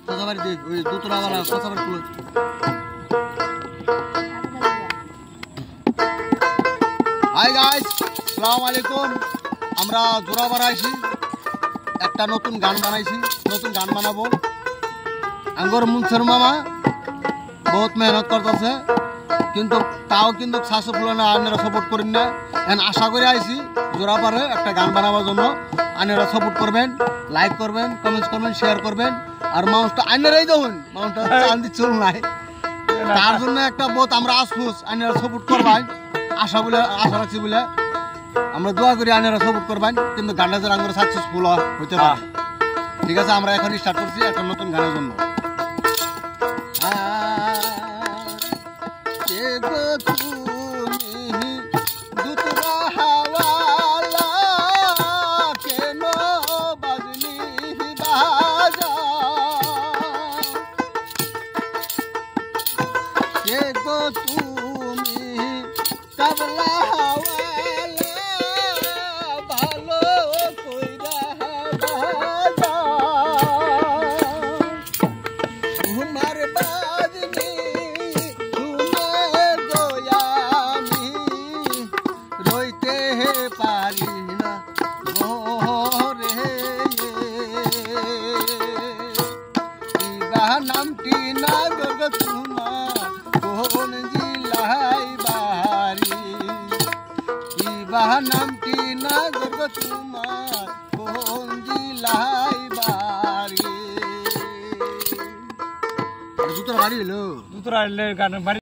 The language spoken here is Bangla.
কথাবাড়ি দেখ ওই দুতরা वाला কথাবাড়ি খুলো। হাই গাইস, আসসালামু আলাইকুম। আমরা জোড়াপাড়া আইছি, একটা নতুন গান বানাইছি, নতুন গান বানাবো। আঙ্গর মুনসের মামা বহুত মেহনত করতেছে, কিন্তু তাও কিন্তু সাকসেসফুল না। আপনারা সাপোর্ট করেন না। এখন আশা করে আইছি জোড়াপাড়ে একটা গান বানাবার জন্য। আপনারা সাপোর্ট করবেন, লাইক করবেন, কমেন্টস করবেন, শেয়ার করবেন। আর মানুষটা আইনারাই দেখুন, মানুষটা চান্দি চুল নাই, তার জন্য একটা বহুত আমরা আসফুস। আপনারা সাপোর্ট করবেন আশা রাখছি বলে আমরা দোয়া করি আপনারা সাপোর্ট করবেন, কিন্তু গানটা যেন আমরা সাকসেসফুল হইতে পারে। ঠিক আছে, আমরা এখন স্টার্ট করছি একটা নতুন গানের জন্য। নামটি না গর্গ তোমার কোন জিলাই বাড়ি, নামটি না গর্গ তোমার কোন জিলাই বাড়ি। দুটোর বাড়ি হলো, দুটোর গান বাড়ি।